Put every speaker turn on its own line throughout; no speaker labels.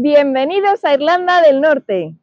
Bienvenidos a Irlanda del Norte.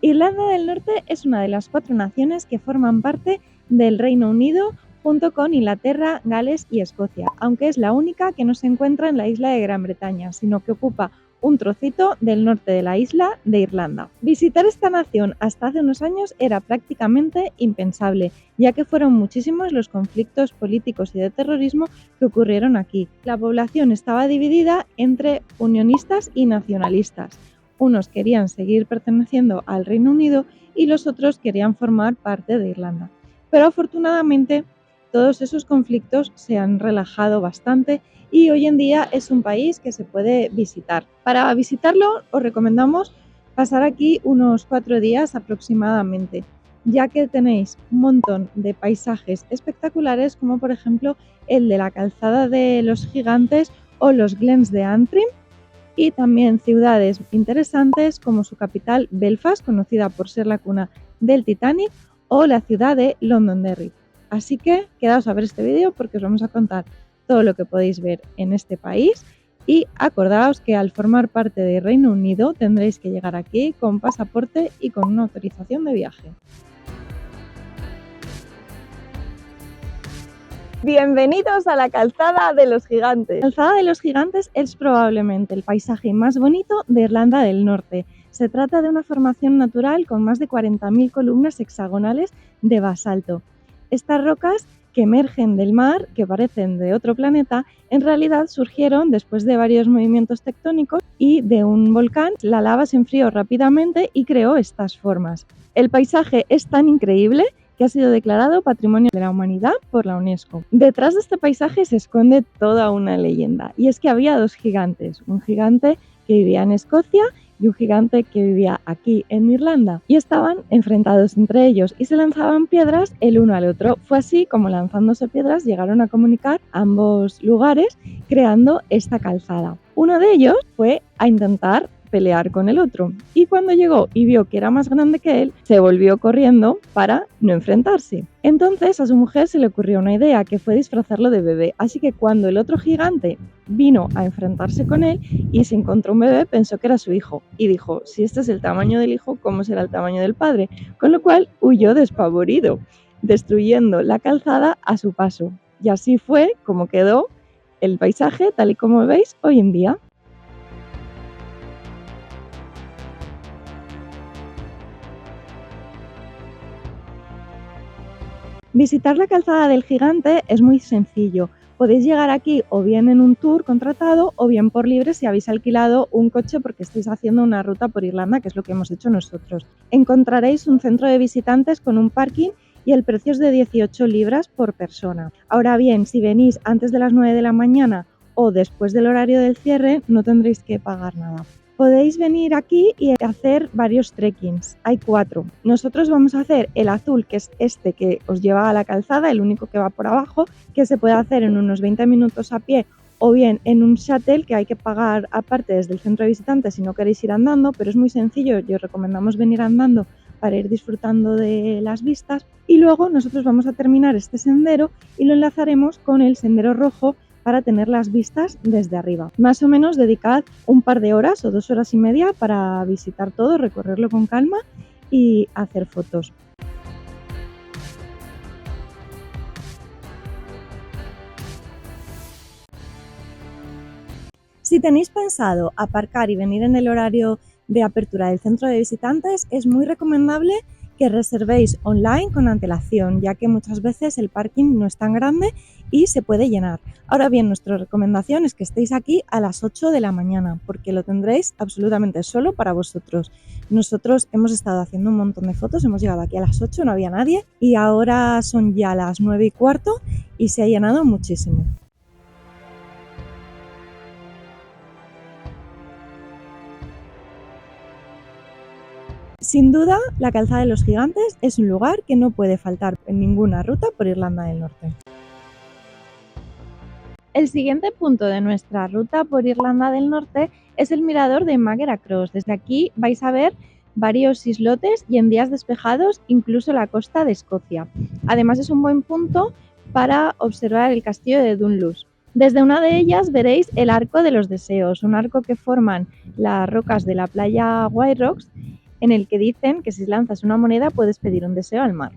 Irlanda del Norte es una de las 4 naciones que forman parte del Reino Unido junto con Inglaterra, Gales y Escocia, aunque es la única que no se encuentra en la isla de Gran Bretaña, sino que ocupa un trocito del norte de la isla de Irlanda. Visitar esta nación hasta hace unos años era prácticamente impensable, ya que fueron muchísimos los conflictos políticos y de terrorismo que ocurrieron aquí. La población estaba dividida entre unionistas y nacionalistas. Unos querían seguir perteneciendo al Reino Unido y los otros querían formar parte de Irlanda. Pero afortunadamente todos esos conflictos se han relajado bastante y hoy en día es un país que se puede visitar. Para visitarlo os recomendamos pasar aquí unos 4 días aproximadamente, ya que tenéis un montón de paisajes espectaculares como por ejemplo el de la Calzada de los Gigantes o los Glens de Antrim, y también ciudades interesantes como su capital Belfast, conocida por ser la cuna del Titanic, o la ciudad de Londonderry. Así que quedaos a ver este vídeo porque os vamos a contar todo lo que podéis ver en este país y acordaos que al formar parte del Reino Unido tendréis que llegar aquí con pasaporte y con una autorización de viaje. Bienvenidos a la Calzada de los Gigantes. La Calzada de los Gigantes es probablemente el paisaje más bonito de Irlanda del Norte. Se trata de una formación natural con más de 40.000 columnas hexagonales de basalto. Estas rocas que emergen del mar, que parecen de otro planeta, en realidad surgieron después de varios movimientos tectónicos y de un volcán. La lava se enfrió rápidamente y creó estas formas. El paisaje es tan increíble que ha sido declarado Patrimonio de la Humanidad por la UNESCO. Detrás de este paisaje se esconde toda una leyenda, y es que había 2 gigantes, un gigante que vivía en Escocia y un gigante que vivía aquí en Irlanda, y estaban enfrentados entre ellos y se lanzaban piedras el uno al otro. Fue así como, lanzándose piedras, llegaron a comunicar ambos lugares, creando esta calzada. Uno de ellos fue a intentar pelear con el otro, y cuando llegó y vio que era más grande que él, se volvió corriendo para no enfrentarse. Entonces a su mujer se le ocurrió una idea, que fue disfrazarlo de bebé, así que cuando el otro gigante vino a enfrentarse con él y se encontró un bebé, pensó que era su hijo y dijo: si este es el tamaño del hijo, ¿cómo será el tamaño del padre? Con lo cual huyó despavorido, destruyendo la calzada a su paso, y así fue como quedó el paisaje tal y como veis hoy en día. Visitar la Calzada del Gigante es muy sencillo. Podéis llegar aquí o bien en un tour contratado o bien por libre si habéis alquilado un coche porque estáis haciendo una ruta por Irlanda, que es lo que hemos hecho nosotros. Encontraréis un centro de visitantes con un parking y el precio es de 18 libras por persona. Ahora bien, si venís antes de las 9 de la mañana o después del horario del cierre, no tendréis que pagar nada. Podéis venir aquí y hacer varios trekkings, hay 4. Nosotros vamos a hacer el azul, que es este que os lleva a la calzada, el único que va por abajo, que se puede hacer en unos 20 minutos a pie o bien en un shuttle que hay que pagar aparte desde el centro de visitantes si no queréis ir andando, pero es muy sencillo y os recomendamos venir andando para ir disfrutando de las vistas. Y luego nosotros vamos a terminar este sendero y lo enlazaremos con el sendero rojo para tener las vistas desde arriba. Más o menos dedicad un par de horas o 2 horas y media para visitar todo, recorrerlo con calma y hacer fotos. Si tenéis pensado aparcar y venir en el horario de apertura del centro de visitantes, es muy recomendable que reservéis online con antelación, ya que muchas veces el parking no es tan grande y se puede llenar. Ahora bien, nuestra recomendación es que estéis aquí a las 8 de la mañana, porque lo tendréis absolutamente solo para vosotros. Nosotros hemos estado haciendo un montón de fotos, hemos llegado aquí a las 8, no había nadie, y ahora son ya las 9:15 y se ha llenado muchísimo. Sin duda, la Calzada de los Gigantes es un lugar que no puede faltar en ninguna ruta por Irlanda del Norte. El siguiente punto de nuestra ruta por Irlanda del Norte es el mirador de Maghera Cross. Desde aquí vais a ver varios islotes y en días despejados incluso la costa de Escocia. Además es un buen punto para observar el castillo de Dunluce. Desde una de ellas veréis el Arco de los Deseos, un arco que forman las rocas de la playa White Rocks, en el que dicen que si lanzas una moneda puedes pedir un deseo al mar.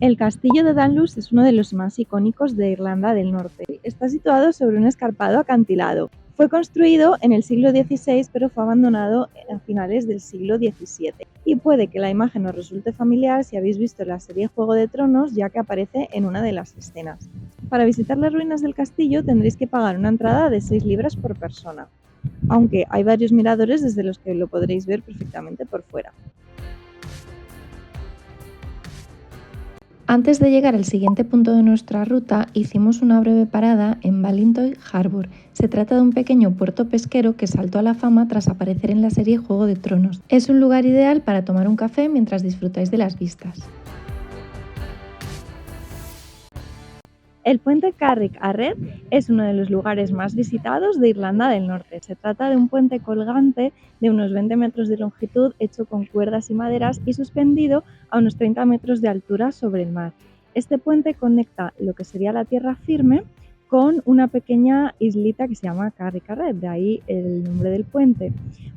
El castillo de Dunluce es uno de los más icónicos de Irlanda del Norte. Está situado sobre un escarpado acantilado. Fue construido en el siglo XVI, pero fue abandonado a finales del siglo XVII. Y puede que la imagen os resulte familiar si habéis visto la serie Juego de Tronos, ya que aparece en una de las escenas. Para visitar las ruinas del castillo tendréis que pagar una entrada de 6 libras por persona, aunque hay varios miradores desde los que lo podréis ver perfectamente por fuera. Antes de llegar al siguiente punto de nuestra ruta, hicimos una breve parada en Ballintoy Harbour. Se trata de un pequeño puerto pesquero que saltó a la fama tras aparecer en la serie Juego de Tronos. Es un lugar ideal para tomar un café mientras disfrutáis de las vistas. El puente Carrick-Arred es uno de los lugares más visitados de Irlanda del Norte. Se trata de un puente colgante de unos 20 metros de longitud hecho con cuerdas y maderas y suspendido a unos 30 metros de altura sobre el mar. Este puente conecta lo que sería la tierra firme con una pequeña islita que se llama Carrick-Arred, de ahí el nombre del puente.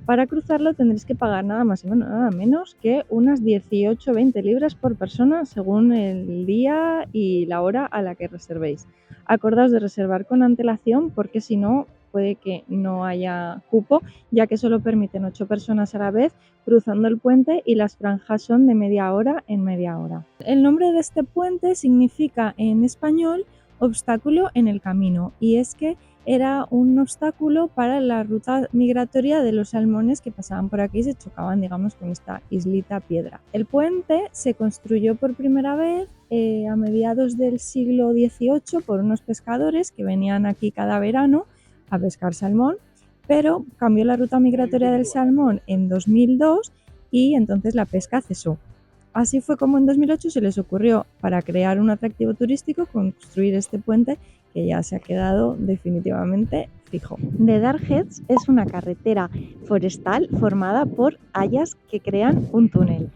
Para cruzarlo tendréis que pagar nada más y nada menos que unas 18-20 libras por persona según el día y la hora a la que reservéis. Acordaos de reservar con antelación porque si no puede que no haya cupo, ya que solo permiten 8 personas a la vez cruzando el puente y las franjas son de media hora en media hora. El nombre de este puente significa en español obstáculo en el camino, y es que era un obstáculo para la ruta migratoria de los salmones que pasaban por aquí y se chocaban, digamos, con esta islita piedra. El puente se construyó por primera vez a mediados del siglo XVIII por unos pescadores que venían aquí cada verano a pescar salmón, pero cambió la ruta migratoria del salmón en 2002 y entonces la pesca cesó. Así fue como en 2008 se les ocurrió, para crear un atractivo turístico, construir este puente que ya se ha quedado definitivamente fijo. The Dark Heads es una carretera forestal formada por hayas que crean un túnel.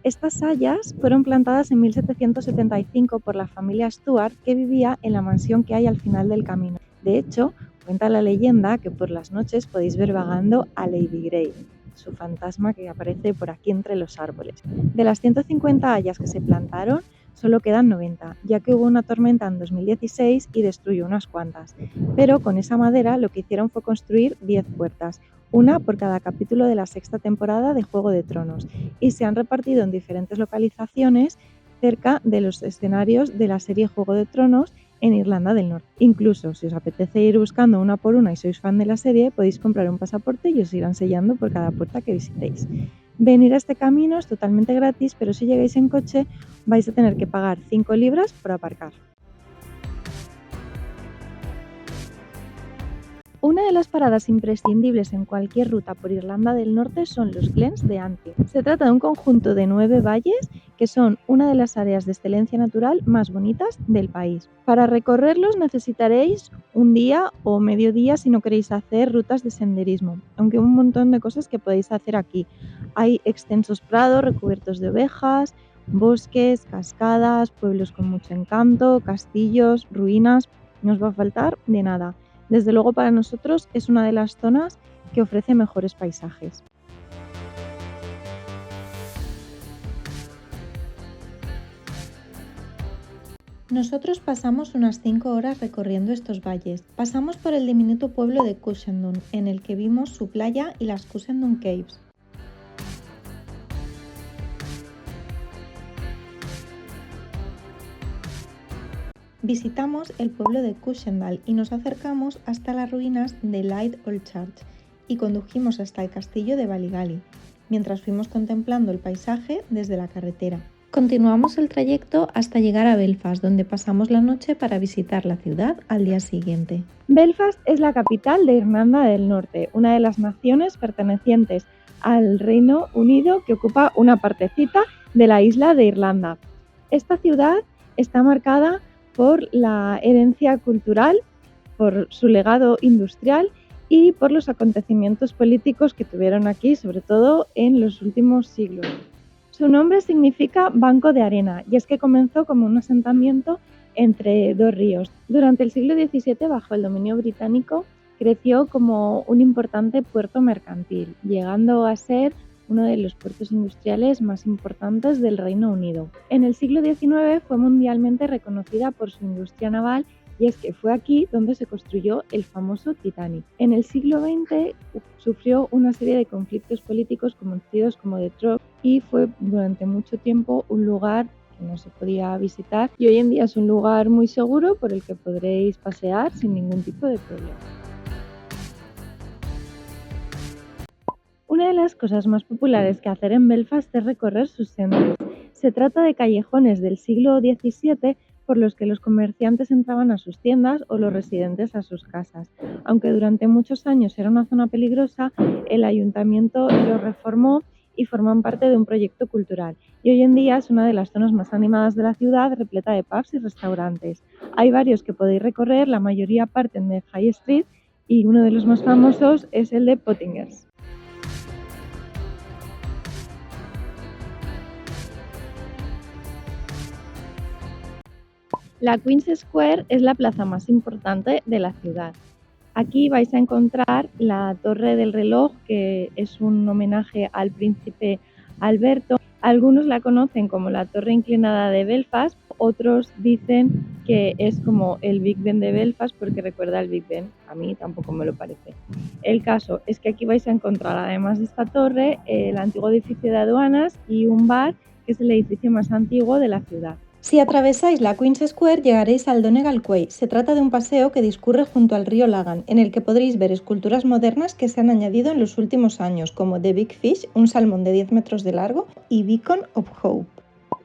Estas hayas fueron plantadas en 1775 por la familia Stuart, que vivía en la mansión que hay al final del camino. De hecho, cuenta la leyenda que por las noches podéis ver vagando a Lady Grey, su fantasma que aparece por aquí entre los árboles. De las 150 hayas que se plantaron, solo quedan 90, ya que hubo una tormenta en 2016 y destruyó unas cuantas. Pero con esa madera lo que hicieron fue construir 10 puertas, una por cada capítulo de la 6ª temporada de Juego de Tronos, y se han repartido en diferentes localizaciones cerca de los escenarios de la serie Juego de Tronos en Irlanda del Norte. Incluso si os apetece ir buscando una por una y sois fan de la serie, podéis comprar un pasaporte y os irán sellando por cada puerta que visitéis. Venir a este camino es totalmente gratis, pero si llegáis en coche vais a tener que pagar 5 libras por aparcar. Una de las paradas imprescindibles en cualquier ruta por Irlanda del Norte son los Glens de Antrim. Se trata de un conjunto de 9 valles que son una de las áreas de excelencia natural más bonitas del país. Para recorrerlos necesitaréis un día o medio día si no queréis hacer rutas de senderismo, aunque hay un montón de cosas que podéis hacer aquí. Hay extensos prados recubiertos de ovejas, bosques, cascadas, pueblos con mucho encanto, castillos, ruinas, no os va a faltar de nada. Desde luego para nosotros es una de las zonas que ofrece mejores paisajes. Nosotros pasamos unas 5 horas recorriendo estos valles. Pasamos por el diminuto pueblo de Cushendun, en el que vimos su playa y las Cushendun Caves. Visitamos el pueblo de Cushendall y nos acercamos hasta las ruinas de Light Old Church y condujimos hasta el castillo de Ballygally, mientras fuimos contemplando el paisaje desde la carretera. Continuamos el trayecto hasta llegar a Belfast, donde pasamos la noche para visitar la ciudad al día siguiente. Belfast es la capital de Irlanda del Norte, una de las naciones pertenecientes al Reino Unido que ocupa una partecita de la isla de Irlanda. Esta ciudad está marcada por la herencia cultural, por su legado industrial y por los acontecimientos políticos que tuvieron aquí, sobre todo en los últimos siglos. Su nombre significa banco de arena y es que comenzó como un asentamiento entre dos ríos. Durante el siglo XVII, bajo el dominio británico, creció como un importante puerto mercantil, llegando a ser uno de los puertos industriales más importantes del Reino Unido. En el siglo XIX fue mundialmente reconocida por su industria naval y es que fue aquí donde se construyó el famoso Titanic. En el siglo XX sufrió una serie de conflictos políticos conocidos como The Trough y fue durante mucho tiempo un lugar que no se podía visitar y hoy en día es un lugar muy seguro por el que podréis pasear sin ningún tipo de problema. Una de las cosas más populares que hacer en Belfast es recorrer sus sendas. Se trata de callejones del siglo XVII por los que los comerciantes entraban a sus tiendas o los residentes a sus casas. Aunque durante muchos años era una zona peligrosa, el ayuntamiento los reformó y forman parte de un proyecto cultural. Y hoy en día es una de las zonas más animadas de la ciudad, repleta de pubs y restaurantes. Hay varios que podéis recorrer, la mayoría parten de High Street y uno de los más famosos es el de Pottingers. La Queen's Square es la plaza más importante de la ciudad. Aquí vais a encontrar la Torre del Reloj, que es un homenaje al príncipe Alberto. Algunos la conocen como la Torre Inclinada de Belfast, otros dicen que es como el Big Ben de Belfast porque recuerda al Big Ben. A mí tampoco me lo parece. El caso es que aquí vais a encontrar, además de esta torre, el antiguo edificio de aduanas y un bar, que es el edificio más antiguo de la ciudad.
Si atravesáis la Queen's Square llegaréis al Donegal Quay. Se trata de un paseo que discurre junto al río Lagan, en el que podréis ver esculturas modernas que se han añadido en los últimos años, como The Big Fish, un salmón de 10 metros de largo, y Beacon of Hope.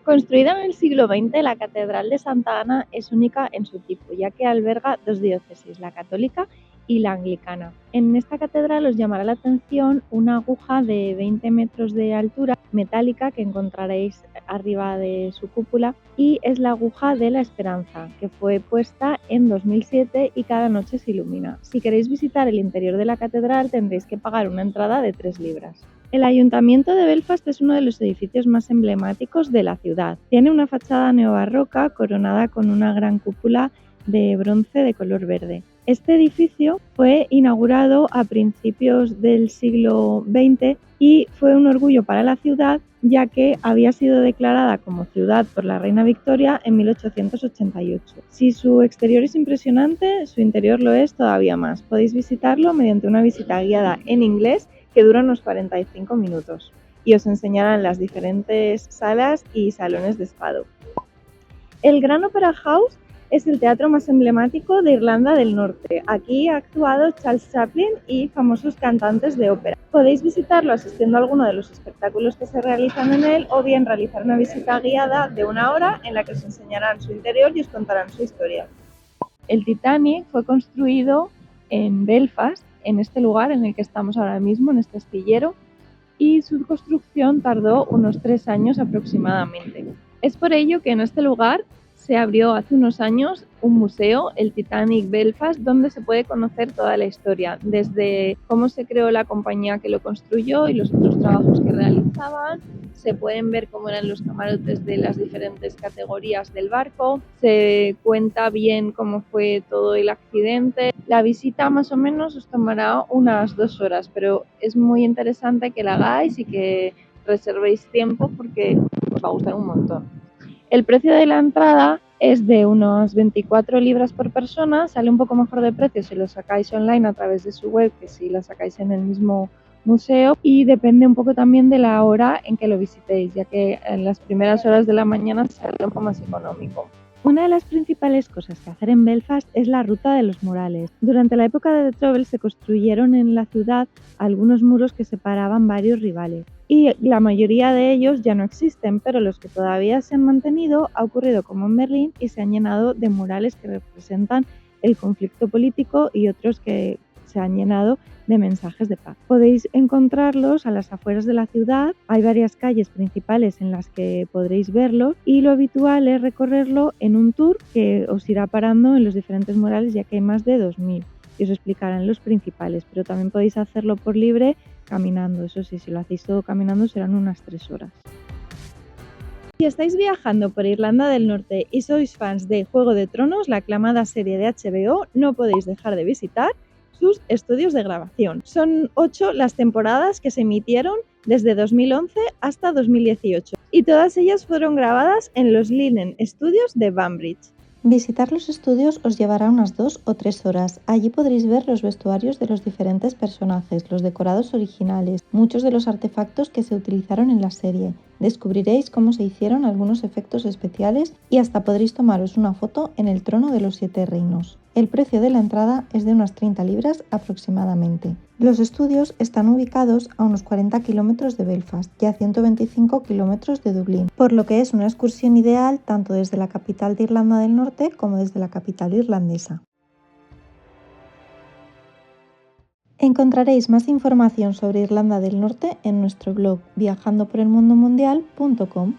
Construida en el siglo XX, la Catedral de Santa Ana es única en su tipo, ya que alberga dos diócesis, la católica y la anglicana. En esta catedral os llamará la atención una aguja de 20 metros de altura, metálica, que encontraréis arriba de su cúpula, y es la aguja de la Esperanza, que fue puesta en 2007 y cada noche se ilumina. Si queréis visitar el interior de la catedral tendréis que pagar una entrada de 3 libras. El Ayuntamiento de Belfast es uno de los edificios más emblemáticos de la ciudad. Tiene una fachada neobarroca coronada con una gran cúpula de bronce de color verde. Este edificio fue inaugurado a principios del siglo XX y fue un orgullo para la ciudad, ya que había sido declarada como ciudad por la reina Victoria en 1888. Si su exterior es impresionante, su interior lo es todavía más. Podéis visitarlo mediante una visita guiada en inglés que dura unos 45 minutos y os enseñarán las diferentes salas y salones de espado. El Grand Opera House es el teatro más emblemático de Irlanda del Norte. Aquí ha actuado Charles Chaplin y famosos cantantes de ópera. Podéis visitarlo asistiendo a alguno de los espectáculos que se realizan en él o bien realizar una visita guiada de 1 hora en la que os enseñarán su interior y os contarán su historia. El Titanic fue construido en Belfast, en este lugar en el que estamos ahora mismo, en este astillero, y su construcción tardó unos 3 años aproximadamente. Es por ello que en este lugar se abrió hace unos años un museo, el Titanic Belfast, donde se puede conocer toda la historia, desde cómo se creó la compañía que lo construyó y los otros trabajos que realizaban. Se pueden ver cómo eran los camarotes de las diferentes categorías del barco, se cuenta bien cómo fue todo el accidente. La visita más o menos os tomará unas 2 horas, pero es muy interesante que la hagáis y que reservéis tiempo porque os va a gustar un montón. El precio de la entrada es de unos 24 libras por persona, sale un poco mejor de precio si lo sacáis online a través de su web que si la sacáis en el mismo museo, y depende un poco también de la hora en que lo visitéis, ya que en las primeras horas de la mañana sale un poco más económico. Una de las principales cosas que hacer en Belfast es la ruta de los murales. Durante la época de The Troubles se construyeron en la ciudad algunos muros que separaban varios rivales y la mayoría de ellos ya no existen, pero los que todavía se han mantenido ha ocurrido como en Berlín y se han llenado de murales que representan el conflicto político y otros que se han llenado de mensajes de paz. Podéis encontrarlos a las afueras de la ciudad, hay varias calles principales en las que podréis verlos y lo habitual es recorrerlo en un tour que os irá parando en los diferentes murales, ya que hay más de 2000 y os explicarán los principales, pero también podéis hacerlo por libre caminando. Eso sí, si lo hacéis todo caminando serán unas 3 horas. Si estáis viajando por Irlanda del Norte y sois fans de Juego de Tronos, la aclamada serie de HBO, no podéis dejar de visitar sus estudios de grabación. Son 8 las temporadas que se emitieron desde 2011 hasta 2018 y todas ellas fueron grabadas en los Linen Studios de Banbridge.
Visitar los estudios os llevará unas 2 o 3 horas. Allí podréis ver los vestuarios de los diferentes personajes, los decorados originales, muchos de los artefactos que se utilizaron en la serie. Descubriréis cómo se hicieron algunos efectos especiales y hasta podréis tomaros una foto en el trono de los 7 reinos. El precio de la entrada es de unas 30 libras aproximadamente. Los estudios están ubicados a unos 40 kilómetros de Belfast y a 125 kilómetros de Dublín, por lo que es una excursión ideal tanto desde la capital de Irlanda del Norte como desde la capital irlandesa. Encontraréis más información sobre Irlanda del Norte en nuestro blog viajandoporelmundomundial.com.